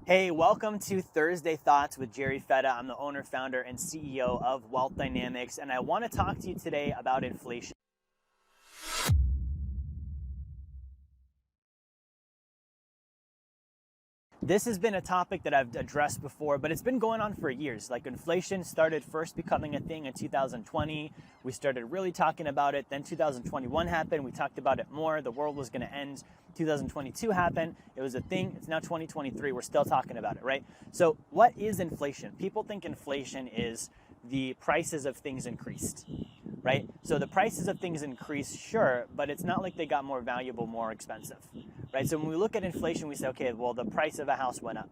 Hey, welcome to Thursday Thoughts with Jerry Fetta. I'm the owner, founder, and CEO of Wealth Dynamics, and I want to talk to you today about inflation. This has been a topic that I've addressed before, but it's been going on for years. Like inflation started first becoming a thing in 2020. We started really talking about it. Then 2021 happened. We talked about it more. The world was going to end. 2022 happened. It was a thing. It's now 2023. We're still talking about it, right? So what is inflation? People think inflation is the prices of things increased, right? So the prices of things increase, sure, but it's not like they got more valuable, more expensive, right? So when we look at inflation, we say, okay, well, the price of a house went up.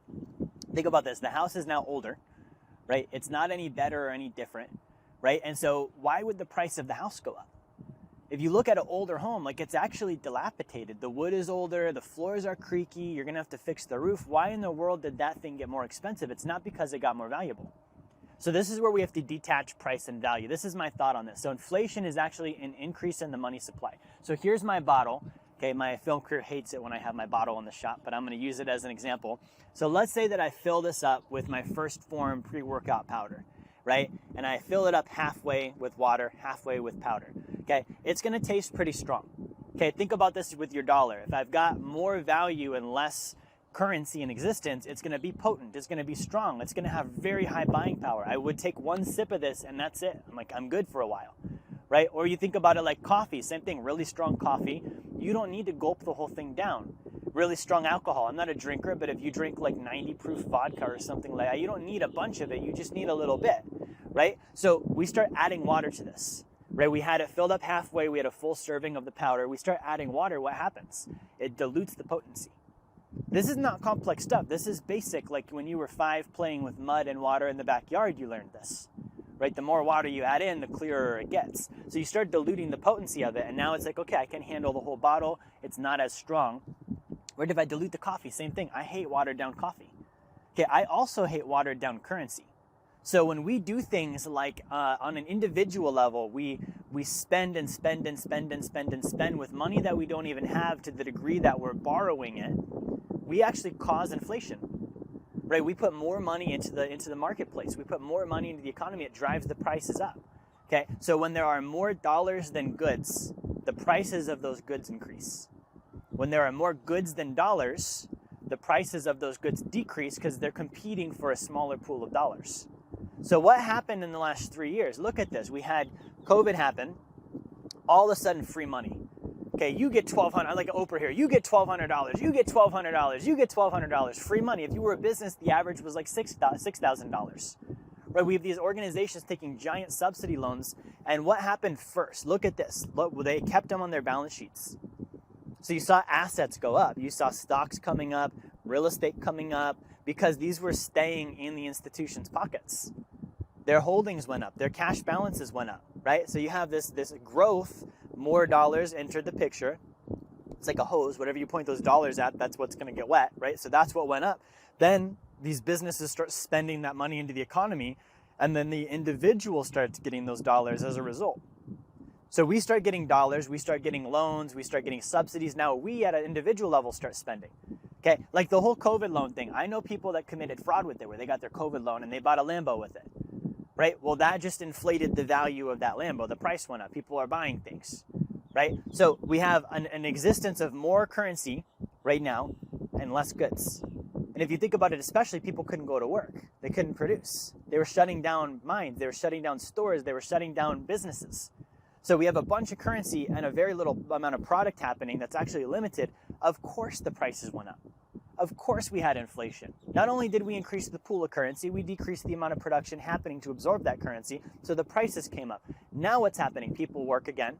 Think about this. The house is now older, right? It's not any better or any different, right? And so why would the price of the house go up? If you look at an older home, like it's actually dilapidated. The wood is older, the floors are creaky, you're gonna have to fix the roof. Why in the world did that thing get more expensive? It's not because it got more valuable. So this is where we have to detach price and value. This is my thought on this. So inflation is actually an increase in the money supply. So here's my bottle. Okay, my film crew hates it when I have my bottle in the shop, but I'm gonna use it as an example. So let's say that I fill this up with my First Form pre-workout powder, right? And I fill it up halfway with water, halfway with powder. Okay, it's gonna taste pretty strong. Okay, think about this with your dollar. If I've got more value and less currency in existence, it's going to be potent, it's going to be strong, it's going to have very high buying power. I would take one sip of this and that's it. I'm good for a while, right? Or you think about it like coffee, same thing, really strong coffee. You don't need to gulp the whole thing down. Really strong alcohol. I'm not a drinker, but if you drink like 90 proof vodka or something like that, you don't need a bunch of it, you just need a little bit, right? So we start adding water to this, right? We had it filled up halfway, we had a full serving of the powder. We start adding water, what happens? It dilutes the potency. This is not complex stuff. This is basic, like when you were 5 playing with mud and water in the backyard, you learned this, right? The more water you add in, the clearer it gets. So you start diluting the potency of it, and now it's like, okay, I can handle the whole bottle. It's not as strong. Where if I dilute the coffee? Same thing. I hate watered down coffee. Okay, I also hate watered down currency. So when we do things like on an individual level, we spend and spend and spend and spend and spend with money that we don't even have to the degree that we're borrowing it, we actually cause inflation, right? We put more money into the marketplace. We put more money into the economy. It drives the prices up, okay? So when there are more dollars than goods, the prices of those goods increase. When there are more goods than dollars, the prices of those goods decrease because they're competing for a smaller pool of dollars. So what happened in the last 3 years? Look at this. We had COVID happen, all of a sudden free money. Okay, you get $1,200, like Oprah here, you get $1,200, you get $1,200, you get $1,200, free money. If you were a business, the average was like $6,000, right? We have these organizations taking giant subsidy loans, and what happened first? Look at this. Look, they kept them on their balance sheets. So you saw assets go up. You saw stocks coming up, real estate coming up, because these were staying in the institution's pockets. Their holdings went up, their cash balances went up, right? So you have this growth. More dollars entered the picture. It's like a hose. Whatever you point those dollars at, that's what's going to get wet, right? So that's what went up. Then these businesses start spending that money into the economy, and then the individual starts getting those dollars as a result. So we start getting dollars, we start getting loans, we start getting subsidies. Now we at an individual level start spending. Okay, like the whole COVID loan thing. I know people that committed fraud with it, where they got their COVID loan and they bought a Lambo with it. Right? Well, that just inflated the value of that Lambo. The price went up. People are buying things, right? So we have an existence of more currency right now and less goods. And if you think about it, especially people couldn't go to work. They couldn't produce. They were shutting down mines. They were shutting down stores. They were shutting down businesses. So we have a bunch of currency and a very little amount of product happening that's actually limited. Of course the prices went up. Of course we had inflation. Not only did we increase the pool of currency, we decreased the amount of production happening to absorb that currency, so the prices came up. Now what's happening? People work again,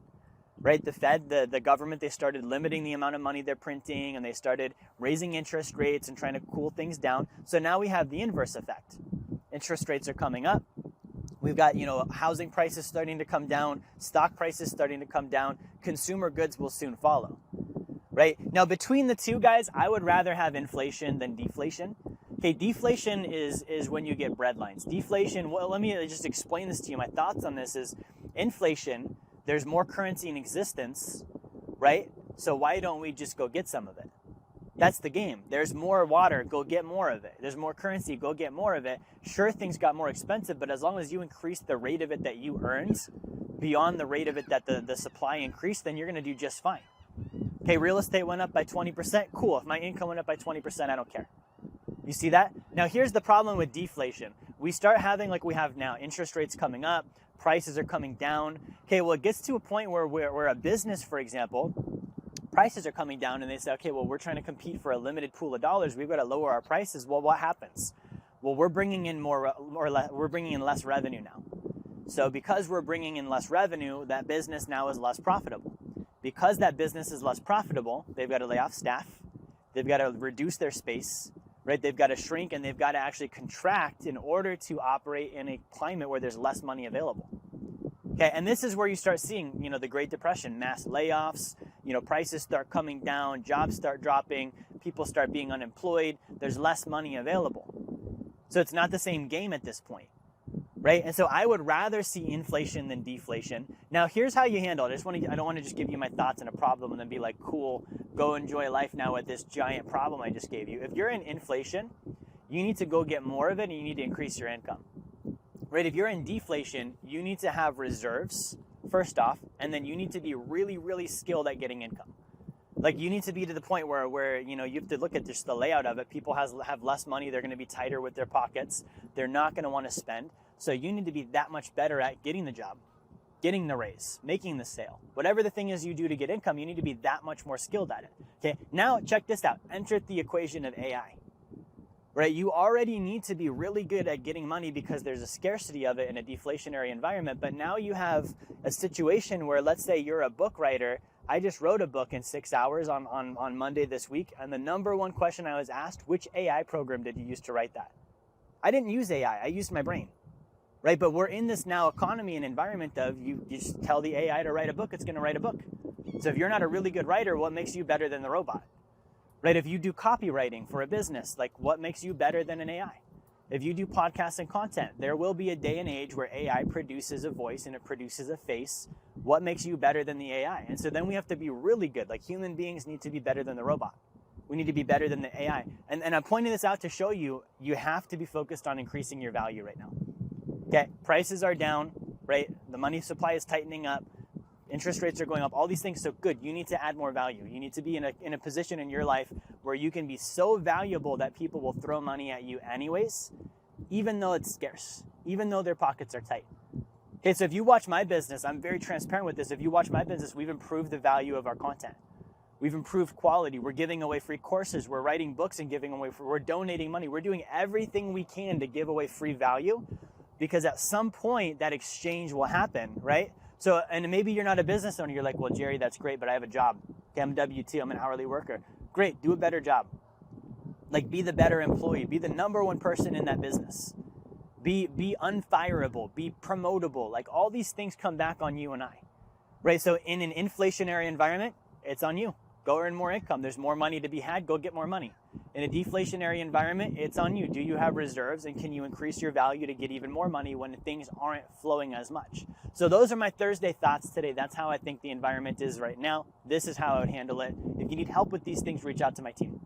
right? The Fed, the government, they started limiting the amount of money they're printing, and they started raising interest rates and trying to cool things down. So now we have the inverse effect. Interest rates are coming up. We've got, housing prices starting to come down, stock prices starting to come down, consumer goods will soon follow. Right? Now, between the two, guys, I would rather have inflation than deflation. Okay, deflation is when you get bread lines. Deflation, well, let me just explain this to you. My thoughts on this is inflation, there's more currency in existence, right? So why don't we just go get some of it? That's the game. There's more water, go get more of it. There's more currency, go get more of it. Sure, things got more expensive, but as long as you increase the rate of it that you earned beyond the rate of it that the supply increased, then you're going to do just fine. Okay, real estate went up by 20%. Cool. If my income went up by 20%, I don't care. You see that? Now, here's the problem with deflation. We start having, like we have now, interest rates coming up, prices are coming down. Okay, well, it gets to a point where a business, for example, prices are coming down and they say, okay, well, we're trying to compete for a limited pool of dollars. We've got to lower our prices. Well, what happens? Well, we're bringing in we're bringing in less revenue now. So because we're bringing in less revenue, that business now is less profitable. Because that business is less profitable, they've got to lay off staff. They've got to reduce their space, right? They've got to shrink and they've got to actually contract in order to operate in a climate where there's less money available. Okay, and this is where you start seeing, the Great Depression, mass layoffs, prices start coming down, jobs start dropping, people start being unemployed, there's less money available. So it's not the same game at this point, right? And so I would rather see inflation than deflation. Now, here's how you handle it. I don't want to just give you my thoughts on a problem and then be like, cool, go enjoy life now with this giant problem I just gave you. If you're in inflation, you need to go get more of it and you need to increase your income. Right, if you're in deflation, you need to have reserves, first off, and then you need to be really, really skilled at getting income. Like you need to be to the point where you have to look at just the layout of it. People have less money. They're going to be tighter with their pockets. They're not going to want to spend. So you need to be that much better at getting the job, getting the raise, making the sale. Whatever the thing is you do to get income, you need to be that much more skilled at it. Okay, now check this out. Enter the equation of AI. Right, you already need to be really good at getting money because there's a scarcity of it in a deflationary environment. But now you have a situation where, let's say you're a book writer. I just wrote a book in 6 hours on Monday this week. And the number one question I was asked, which AI program did you use to write that? I didn't use AI. I used my brain. Right, but we're in this now economy and environment of you just tell the AI to write a book, it's going to write a book. So if you're not a really good writer, what makes you better than the robot? Right, if you do copywriting for a business, like what makes you better than an AI? If you do podcasts and content, there will be a day and age where AI produces a voice and it produces a face. What makes you better than the AI? And so then we have to be really good. Like human beings need to be better than the robot. We need to be better than the AI. And I'm pointing this out to show you have to be focused on increasing your value right now. Okay, prices are down, right? The money supply is tightening up. Interest rates are going up, all these things. So good, you need to add more value. You need to be in a position in your life where you can be so valuable that people will throw money at you anyways, even though it's scarce, even though their pockets are tight. Okay, so if you watch my business, I'm very transparent with this. If you watch my business, we've improved the value of our content. We've improved quality. We're giving away free courses. We're writing books and giving away we're donating money. We're doing everything we can to give away free value because at some point that exchange will happen, right? So, and maybe you're not a business owner. You're like, well, Jerry, that's great, but I have a job. Okay, I'm a W-2. I'm an hourly worker. Great. Do a better job. Like, be the better employee. Be the number one person in that business. Be unfireable. Be promotable. Like, all these things come back on you and I. Right? So, in an inflationary environment, it's on you. Go earn more income. There's more money to be had. Go get more money. In a deflationary environment, it's on you. Do you have reserves and can you increase your value to get even more money when things aren't flowing as much? So those are my Thursday thoughts today. That's how I think the environment is right now. This is how I would handle it. If you need help with these things, reach out to my team.